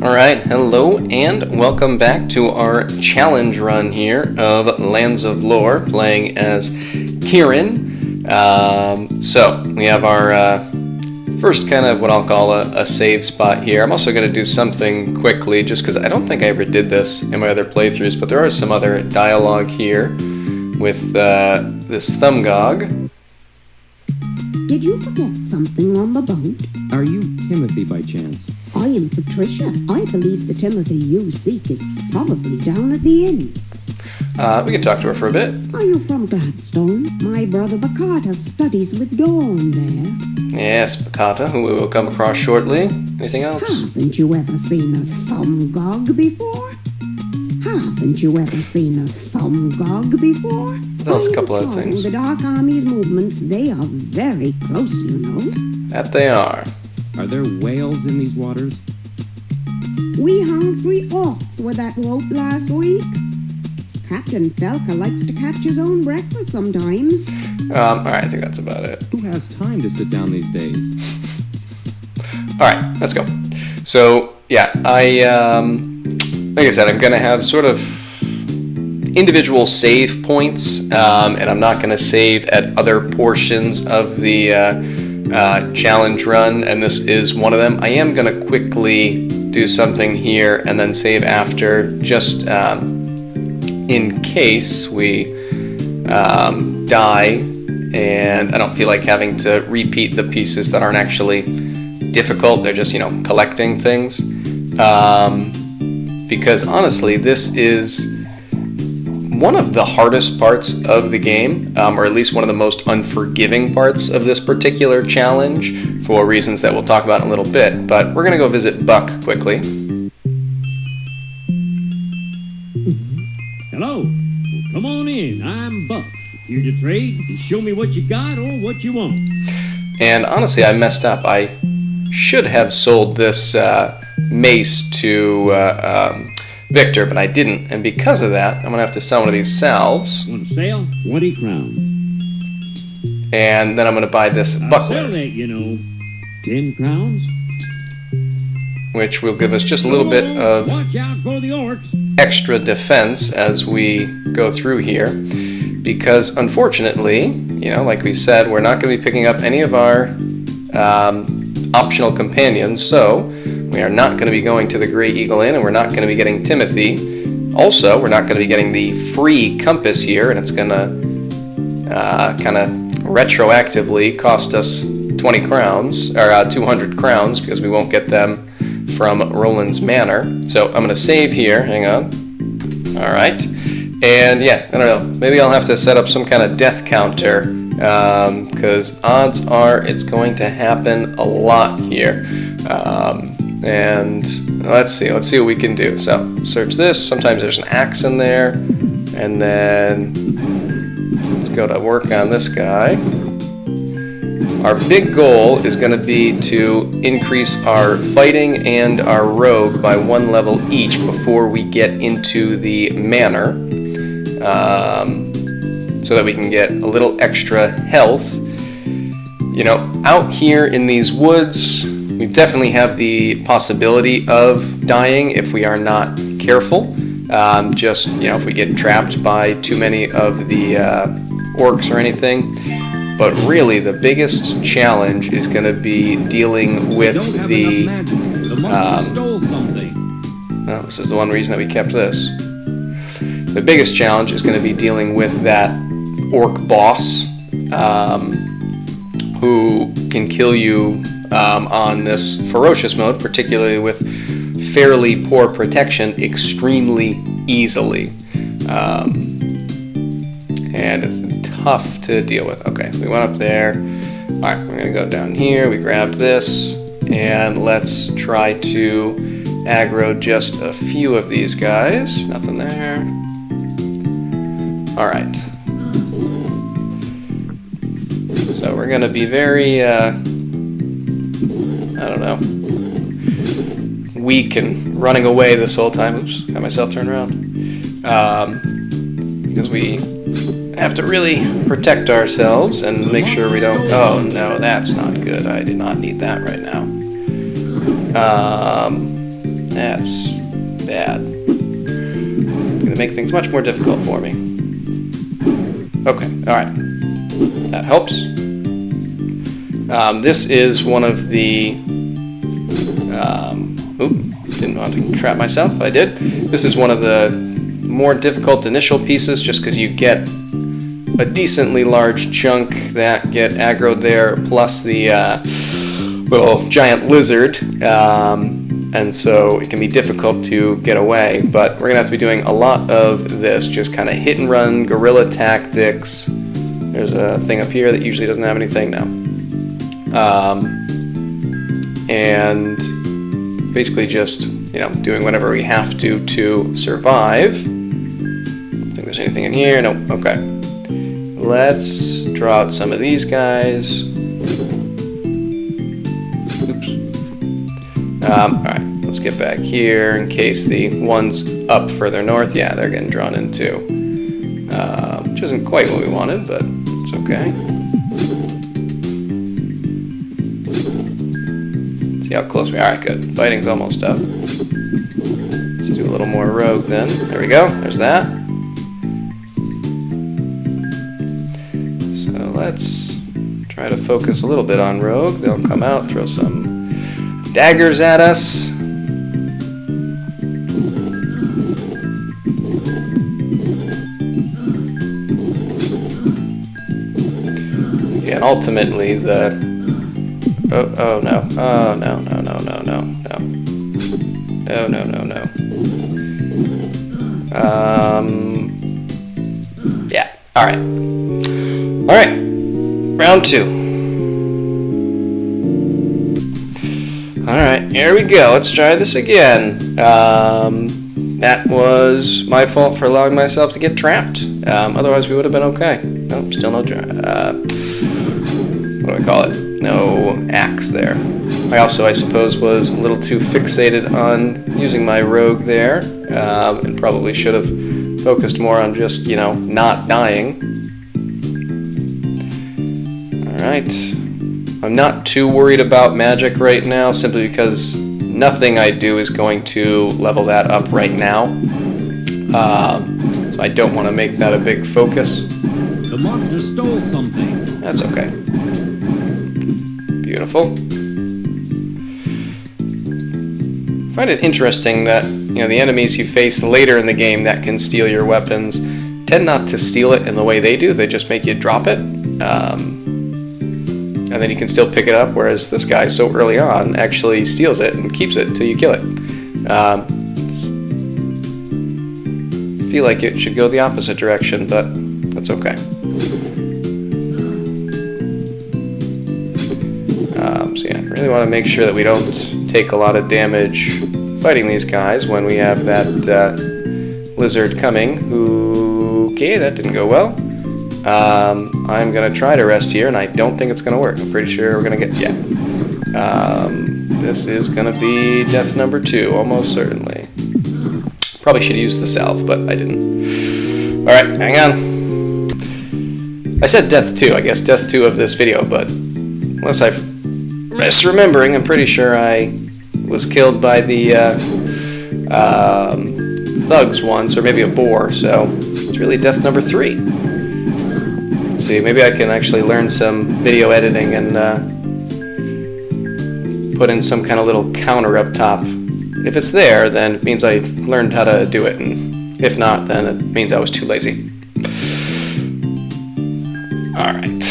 Alright, hello and welcome back to our challenge run here of Lands of Lore, playing as Kieran. So, we have our first kind of what I'll call a save spot here. I'm also going to do something quickly, just because I don't think I ever did this in my other playthroughs, but there are some other dialogue here with this Thumbgog. Did you forget something on the boat? Are you Timothy by chance? I am Patricia. I believe the Timothy you seek is probably down at the inn. We can talk to her for a bit. Are you from Gladstone? My brother Bacata studies with Dawn there. Yes, Bacata, who we will come across shortly. Anything else? Haven't you ever seen a Thumbgog before? Haven't you ever seen a Thumbgog before? There's a couple other things. The Dark Army's movements, they are very close, you know. That they are. Are there whales in these waters? We hung 3 orcs with that rope last week. Captain Felka likes to catch his own breakfast sometimes. Alright, I think that's about it. Who has time to sit down these days? Alright, let's go. So, yeah, like I said, I'm going to have sort of individual save points, and I'm not going to save at other portions of the challenge run, and this is one of them. I am going to quickly do something here and then save after, just in case we die and I don't feel like having to repeat the pieces that aren't actually difficult. They're just, collecting things. Because honestly, this is one of the hardest parts of the game, or at least one of the most unforgiving parts of this particular challenge, for reasons that we'll talk about in a little bit. But we're going to go visit Buck quickly. Hello. Well, come on in. I'm Buck. Here to trade and show me what you got or what you want. And honestly, I messed up. I should have sold this mace to Victor, but I didn't, and because of that, I'm going to have to sell one of these salves. Want to sell? 20 crowns. And then I'm going to buy this buckler. Sell that, 10 crowns. Which will give us just a little bit of Watch out for the orcs. Extra defense as we go through here. Because unfortunately, like we said, we're not going to be picking up any of our optional companions, so we are not going to be going to the Grey Eagle Inn, and we're not going to be getting Timothy. Also, we're not going to be getting the free compass here, and it's going to kind of retroactively cost us 20 crowns, or 200 crowns, because we won't get them from Roland's Manor. So I'm going to save here. Hang on. Alright. And yeah, I don't know. Maybe I'll have to set up some kind of death counter, because odds are it's going to happen a lot here. And let's see what we can do. So, search this. Sometimes there's an axe in there. And then let's go to work on this guy. Our big goal is going to be to increase our fighting and our rogue by 1 level each before we get into the manor. So that we can get a little extra health. Out here in these woods, we definitely have the possibility of dying if we are not careful. If we get trapped by too many of the orcs or anything. But really, the biggest challenge is going to be dealing with the stole something. Well, this is the one reason that we kept this. The biggest challenge is going to be dealing with that orc boss, who can kill you on this ferocious mode, particularly with fairly poor protection, extremely easily. And it's tough to deal with. Okay, so we went up there. Alright, we're going to go down here. We grabbed this, and let's try to aggro just a few of these guys. Nothing there. Alright. So we're going to be very, weak and running away this whole time. Oops, got myself turned around. Because we have to really protect ourselves and make sure we don't... Oh, no, that's not good. I do not need that right now. That that's bad. It's gonna make things much more difficult for me. Okay, alright. That helps. This is one of the... didn't want to trap myself, but I did. This is one of the more difficult initial pieces, just because you get a decently large chunk that get aggroed there, plus the little giant lizard, and so it can be difficult to get away, but we're going to have to be doing a lot of this, just kind of hit and run, guerrilla tactics. There's a thing up here that usually doesn't have anything now. And basically just, you know, doing whatever we have to survive. Don't think there's anything in here. Nope. Okay. Let's draw out some of these guys. Oops. Alright, let's get back here in case the ones up further north, yeah, they're getting drawn in too. Which isn't quite what we wanted, but it's okay. See how close we are. Alright, good. Fighting's almost up. Let's do a little more rogue then. There we go. There's that. So let's try to focus a little bit on rogue. They'll come out, throw some daggers at us. Yeah, and ultimately the... Oh no. Oh no. No. Yeah. Alright. Alright. Round 2. Alright, here we go. Let's try this again. That was my fault for allowing myself to get trapped. Otherwise we would have been okay. Nope, still no what do I call it? No axe there. I also, I suppose, was a little too fixated on using my rogue there, and probably should have focused more on just, you know, not dying. Alright. I'm not too worried about magic right now, simply because nothing I do is going to level that up right now. So I don't want to make that a big focus. The monster stole something. That's okay. Beautiful. I find it interesting that, you know, the enemies you face later in the game that can steal your weapons tend not to steal it in the way they do. They just make you drop it, and then you can still pick it up, whereas this guy so early on actually steals it and keeps it until you kill it. I feel like it should go the opposite direction, but that's okay. So yeah, really want to make sure that we don't take a lot of damage fighting these guys when we have that lizard coming, who... Okay, that didn't go well. I'm going to try to rest here, and I don't think it's going to work. I'm pretty sure we're going to get... Yeah. This is going to be death number 2, almost certainly. Probably should have used the salve, but I didn't. Alright, hang on. I said death 2, I guess death 2 of this video, but unless I'm misremembering, I'm pretty sure I was killed by the thugs once, or maybe a boar, so it's really death number 3. Let's see, maybe I can actually learn some video editing and put in some kind of little counter up top. If it's there, then it means I learned how to do it, and if not, then it means I was too lazy. Alright.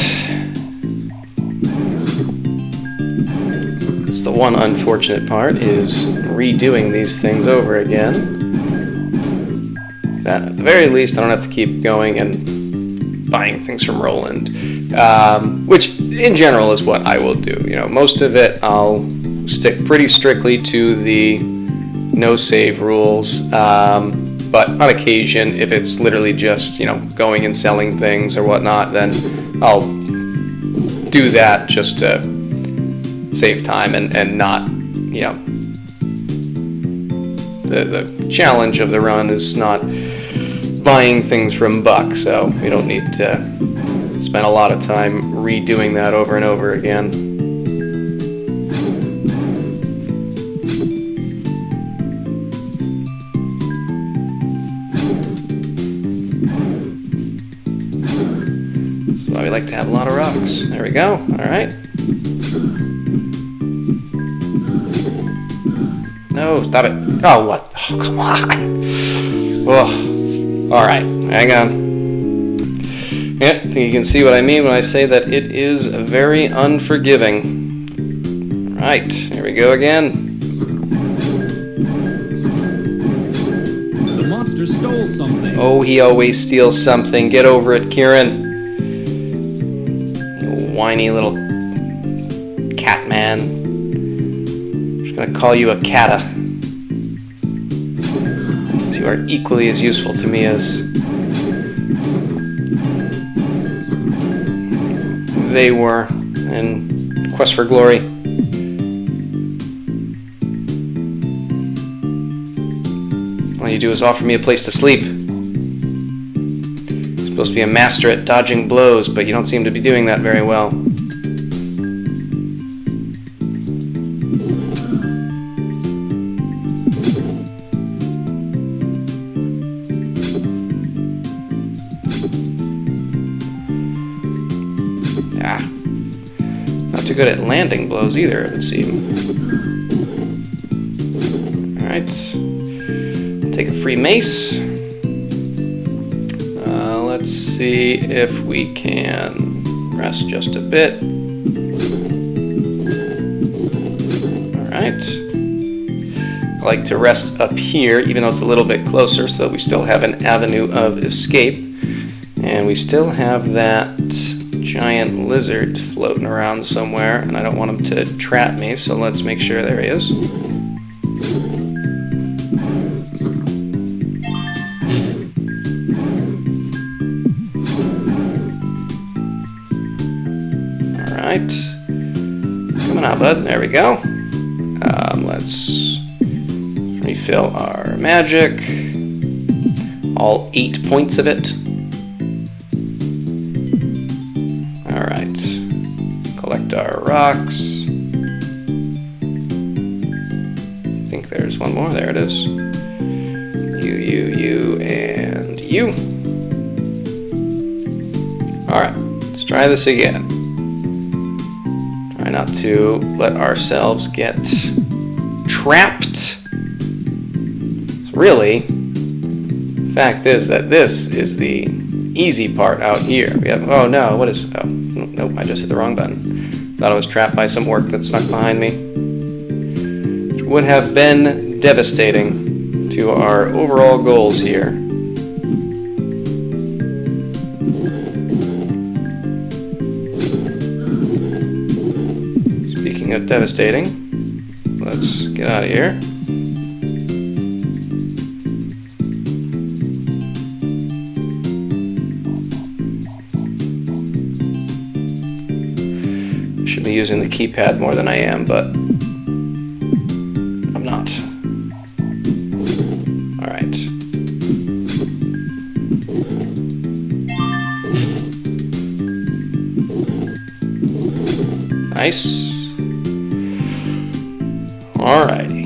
So the one unfortunate part is redoing these things over again. That, at the very least, I don't have to keep going and buying things from Roland. Which, in general, is what I will do. You know, most of it, I'll stick pretty strictly to the no-save rules. But on occasion, if it's literally just, you know, going and selling things or whatnot, then I'll do that just to save time and not, you know, the challenge of the run is not buying things from Buck, so we don't need to spend a lot of time redoing that over and over again. like to have a lot of rocks. There we go. All right. No, stop it. Oh, what? Oh, come on. Oh. All right. Hang on. Yeah, I think you can see what I mean when I say that it is very unforgiving. Right. Here we go again. Stole something. Oh, he always steals something. Get over it, Kieran. You whiny little cat man. I'm just gonna call you a cata. You are equally as useful to me as they were in Quest for Glory. All you do is offer me a place to sleep. You're supposed to be a master at dodging blows, but you don't seem to be doing that very well. Not too good at landing blows either, it would seem. Alright. Take a free mace. Let's see if we can rest just a bit. Alright. I like to rest up here, even though it's a little bit closer, so that we still have an avenue of escape. And we still have that giant lizard floating around somewhere, and I don't want him to trap me, so let's make sure. There he is. Alright. Coming out, bud. There we go. Let's refill our magic. All 8 points of it. Alright. Collect our rocks. I think there's one more. There it is. You, and you. Alright. Let's try this again. Try not to let ourselves get trapped. So really, the fact is that this is the easy part out here. We have, oh no, what is, oh, nope, I just hit the wrong button. Thought I was trapped by some orc that snuck behind me. Which would have been devastating to our overall goals here. Speaking of devastating, let's get out of here. Should be using the keypad more than I am, but I'm not. Alright. Nice. Alrighty.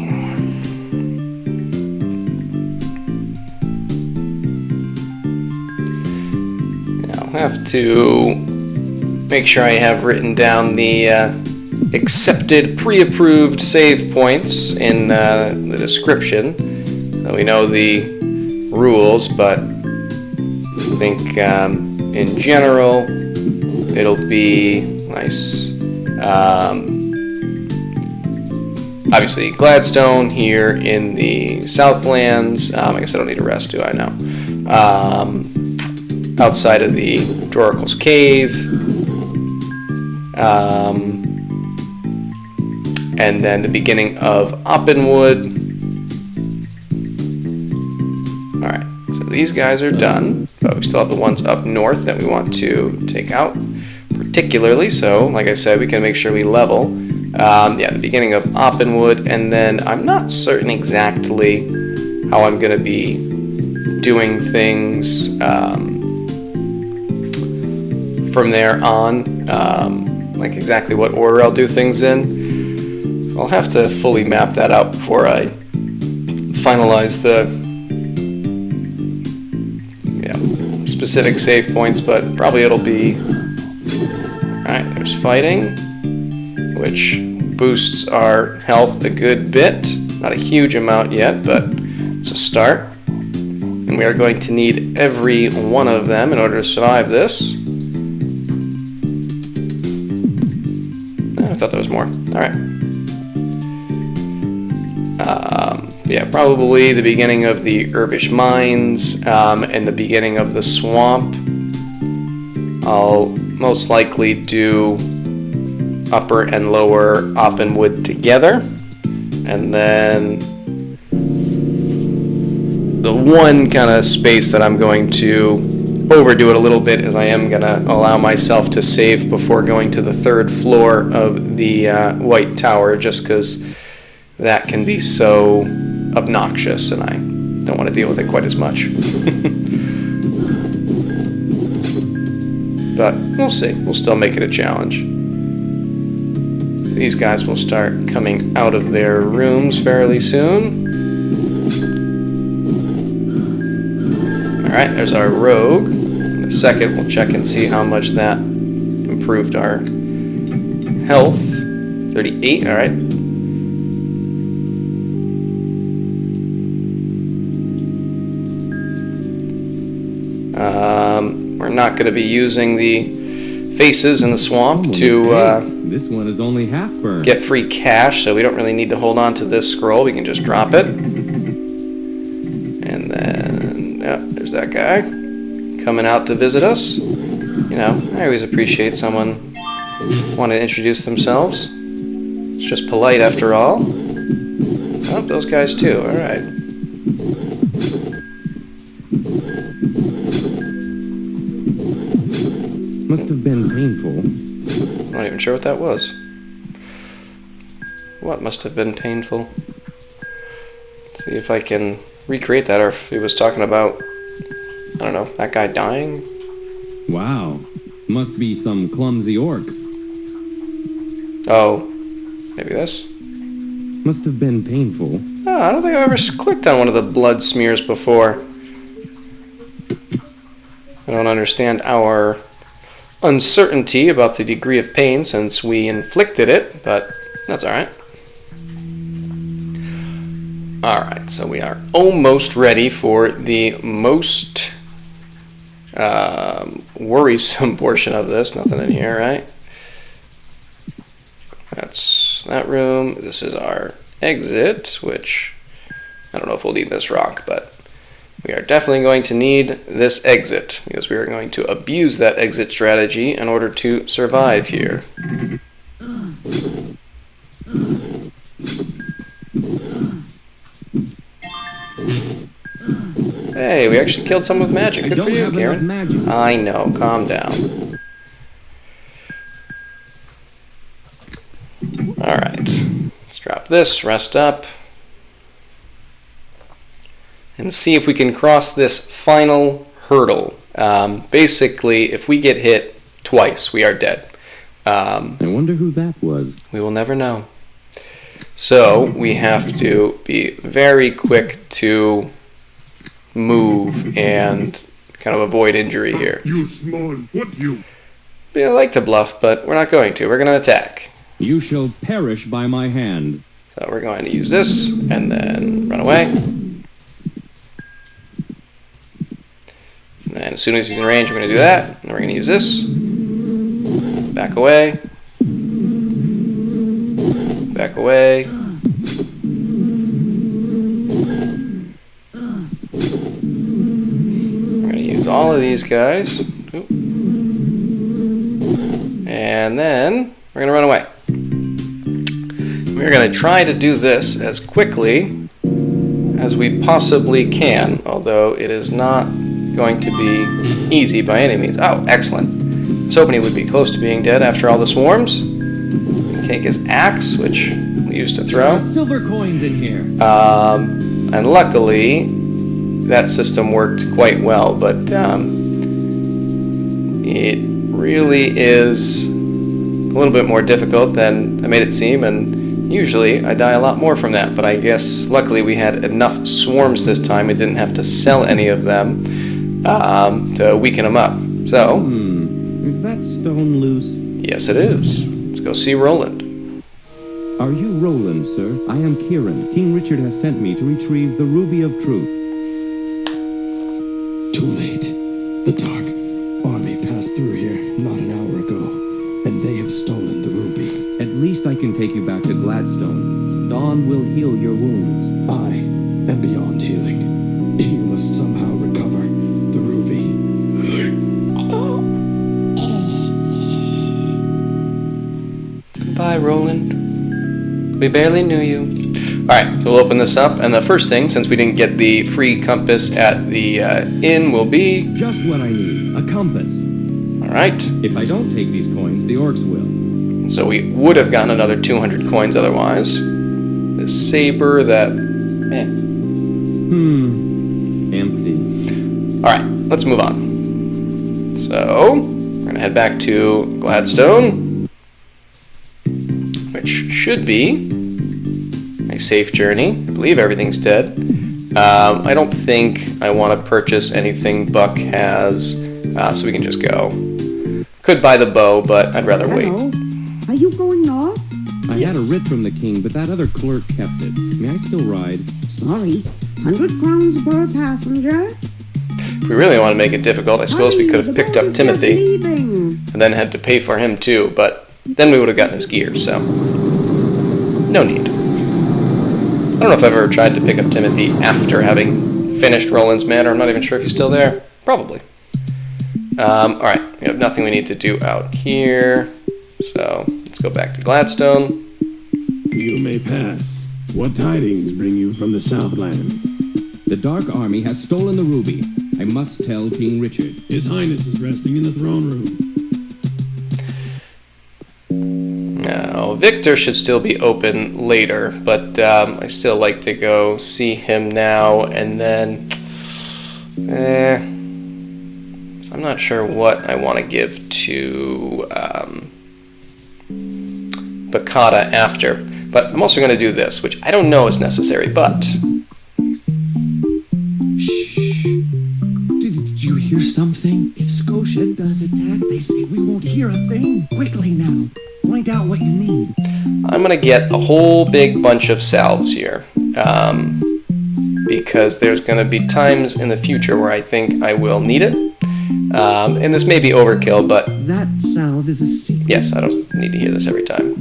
Now I'll have to make sure I have written down the accepted, pre-approved save points in the description, so we know the rules, but I think in general it'll be nice. Obviously Gladstone here in the Southlands. I guess I don't need to rest, do I now? Outside of the Draracle's cave. And then the beginning of Opinwood. Alright, so these guys are done, but we still have the ones up north that we want to take out particularly, so like I said, we can make sure we level. Yeah, the beginning of Opinwood, and then I'm not certain exactly how I'm going to be doing things from there on. Like exactly what order I'll do things in. I'll have to fully map that out before I finalize the specific save points, but probably it'll be There's fighting, which boosts our health a good bit. Not a huge amount yet, but it's a start. And we are going to need every one of them in order to survive this. Oh, I thought there was more. Alright. Yeah, probably the beginning of the Herbish Mines and the beginning of the swamp. I'll most likely do upper and lower Opinwood together. And then the one kind of space that I'm going to overdo it a little bit is I am going to allow myself to save before going to the 3rd floor of the White Tower, just because that can be so obnoxious and I don't want to deal with it quite as much. But we'll see. We'll still make it a challenge. These guys will start coming out of their rooms fairly soon. Alright, there's our rogue. In a second, we'll check and see how much that improved our health. 38, alright. We're not going to be using the faces in the swamp to This one is only half burned. get free cash, so we don't really need to hold on to this scroll. We can just drop it. And then, yeah, there's that guy coming out to visit us. You know, I always appreciate someone wanting to introduce themselves. It's just polite after all. Oh, those guys too, alright. Must have been painful. I'm not even sure what that was. What must have been painful? Let's see if I can recreate that, or if he was talking about, I don't know, that guy dying? Wow. Must be some clumsy orcs. Oh, maybe this? Must have been painful. Oh, I don't think I've ever clicked on one of the blood smears before. I don't understand our uncertainty about the degree of pain since we inflicted it, but that's alright. Alright, so we are almost ready for the most worrisome portion of this. Nothing in here, right? That's that room. This is our exit, which I don't know if we'll need this rock, but we are definitely going to need this exit because we are going to abuse that exit strategy in order to survive here. Hey, we actually killed someone with magic. Good for you, Karen. I know, calm down. Alright, let's drop this, rest up, and see if we can cross this final hurdle. Basically, if we get hit twice, we are dead. I wonder who that was. We will never know. So, we have to be very quick to move and kind of avoid injury here. You small, what you? I like to bluff, but we're not going to. We're going to attack. You shall perish by my hand. So we're going to use this, and then run away. And as soon as he's in range, we're going to do that. And we're going to use this. Back away. Back away. We're going to use all of these guys. Oop. And then we're going to run away. We're going to try to do this as quickly as we possibly can, although it is not going to be easy by any means. Oh, excellent. I was hoping he would be close to being dead after all the swarms. Take his axe, which we used to throw. Silver coins in here. And luckily, that system worked quite well, but it really is a little bit more difficult than I made it seem, and usually I die a lot more from that, but I guess luckily we had enough swarms this time. We didn't have to sell any of them to weaken them up. So, Is that stone loose? Yes, it is. Let's go see Roland. Are you Roland, sir? I am Kieran. King Richard has sent me to retrieve the Ruby of Truth. Too late. The Dark Army passed through here not an hour ago, and they have stolen the ruby. At least I can take you back to Gladstone. Dawn will heal your wounds. I am beyond healing. You must somehow recover the ruby. Goodbye, Roland. We barely knew you. Alright, so we'll open this up, and the first thing, since we didn't get the free compass at the inn, will be... Just what I need. A compass. Alright. If I don't take these coins, the orcs will. So we would have gotten another 200 coins otherwise. This saber that... Empty. Alright, let's move on. So, we're going to head back to Gladstone, which should be a safe journey. I believe everything's dead. I don't think I want to purchase anything Buck has, so we can just go. Could buy the bow, but I'd rather wait. Hello? Are you going north? I had a writ from the king, but that other clerk kept it. May I still ride? Sorry, 100 crowns per passenger. If we really want to make it difficult, I suppose we could have picked up Timothy and then had to pay for him too, but then we would have gotten his gear, so no need. I don't know if I've ever tried to pick up Timothy after having finished Roland's Manor. I'm not even sure if he's still there. Probably. Alright, we have nothing we need to do out here, so let's go back to Gladstone. You may pass. What tidings bring you from the Southlands? The Dark Army has stolen the ruby. I must tell King Richard. His Highness is resting in the throne room. Now, Victor should still be open later, but I still like to go see him now, and then... so I'm not sure what I want to give to Bakata after, but I'm also going to do this, which I don't know is necessary, but... Did you hear something? If Scotia does attack, they say we won't hear a thing. Quickly now. Point out what you need. I'm going to get a whole big bunch of salves here, because there's going to be times in the future where I think I will need it. And this may be overkill, but... That salve is a secret. Yes, I don't need to hear this every time.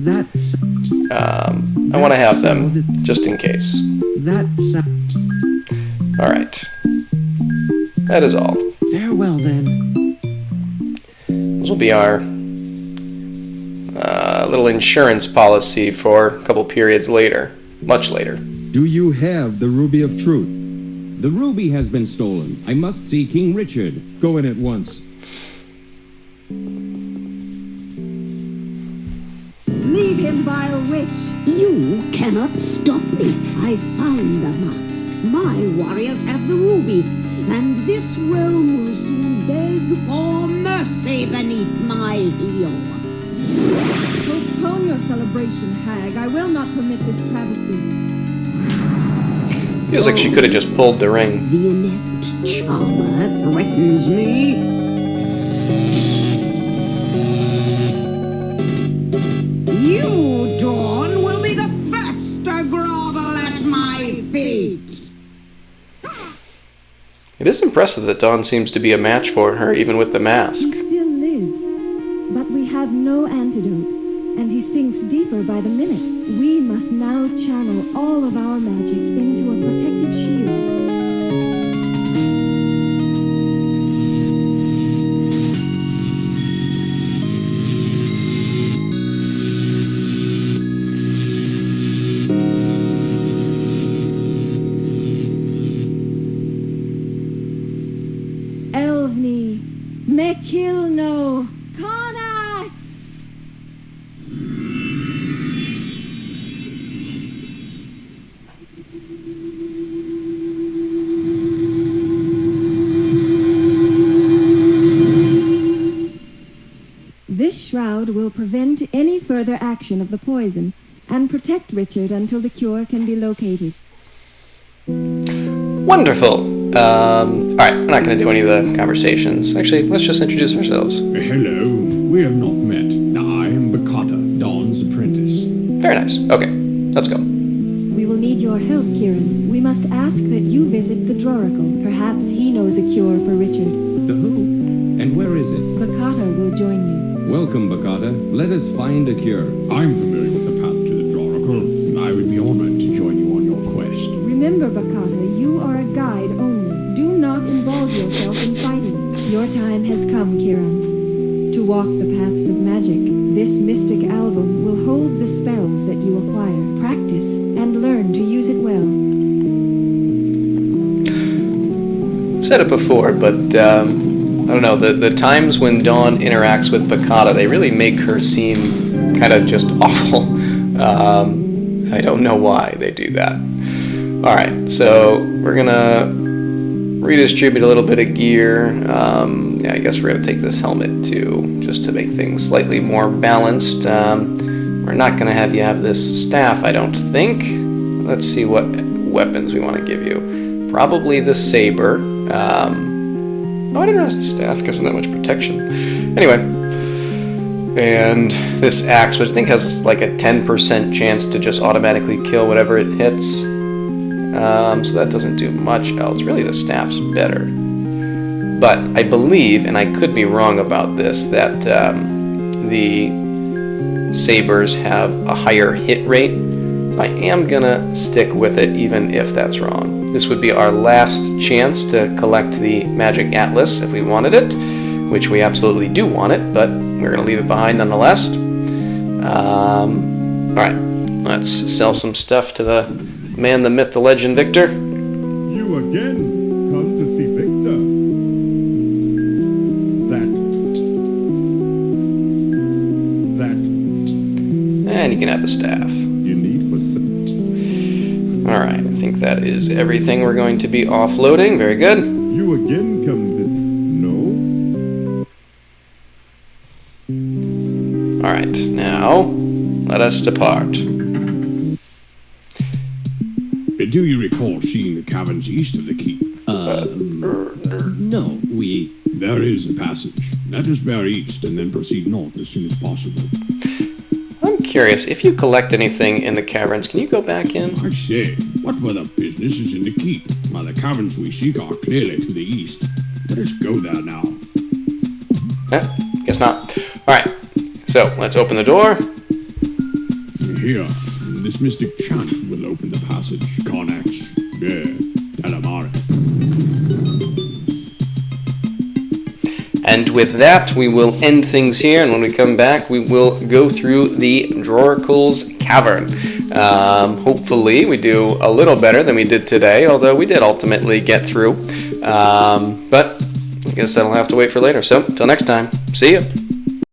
I want to have them, just in case. Alright. That is all. Farewell, then. This will be our little insurance policy for a couple periods later. Much later. Do you have the Ruby of Truth? The ruby has been stolen. I must see King Richard. Go in at once. Leave him, vile witch. You cannot stop me. I found the mask. My warriors have the ruby, and this realm will soon beg for mercy beneath my heel. Postpone your celebration, hag. I will not permit this travesty. Feels like she could have just pulled the ring. The inept charmer threatens me. You, Dawn, will be the first to grovel at my feet. It is impressive that Dawn seems to be a match for her, even with the mask. He still lives, but we have no antidote, and he sinks deeper by the minute. We must now channel all of our magic into a protective shield. Elvni, Mekilno, Connacht! This shroud will prevent any further action of the poison and protect Richard until the cure can be located. Wonderful. Alright, we're not going to do any of the conversations. Actually, let's just introduce ourselves. Hello. We have not met. I Very nice. Okay, let's go. We will need your help, Kieran. We must ask that you visit the Draracle. Perhaps he knows a cure for Richard. The who? And where is it? Bakata will join you. Welcome, Bakata. Let us find a cure. I'm familiar with the path to the Draracle, and I would be honored to join you on your quest. Remember, Bakata, you are a guide only. Do not involve yourself in fighting. Your time has come, Kieran. To walk the paths of magic, this mystic album will hold the spells that you acquire. Practice and learn to use it well. I've said it before, but I don't know, the times when Dawn interacts with Bakata, they really make her seem kind of just awful. I don't know why they do that. Alright, so we're gonna redistribute a little bit of gear. Yeah, I guess we're gonna take this helmet too, just to make things slightly more balanced. We're not gonna have you have this staff, I don't think. Let's see what weapons we want to give you. Probably the saber. Oh, I didn't realize the staff gives them that much protection. Anyway, and this axe, which I think has like a 10% chance to just automatically kill whatever it hits. So that doesn't do much else. Really, the staff's better. But I believe, and I could be wrong about this, that the sabers have a higher hit rate. So I am gonna stick with it even if that's wrong. This would be our last chance to collect the magic atlas if we wanted it, which we absolutely do want it, but we're gonna leave it behind nonetheless. Alright, let's sell some stuff to the man, the myth, the legend, Victor. You again come to see Victor. And you can have the staff. You need for some. Alright, I think that is everything we're going to be offloading. Very good. You again come to... No? Alright, now let us depart. Do you recall seeing the caverns east of the keep? No, we... There is a passage. Let us bear east and then proceed north as soon as possible. I'm curious, if you collect anything in the caverns, can you go back in? I say, what further business is in the keep? While the caverns we seek are clearly to the east. Let us go there now. Guess not. Alright, so let's open the door. Here, this mystic chant will open the passage. Connex, Delamare. And with that, we will end things here, and when we come back, we will go through the Draracle's Cavern. Hopefully, we do a little better than we did today, although we did ultimately get through. But I guess that'll have to wait for later. So, till next time, see ya!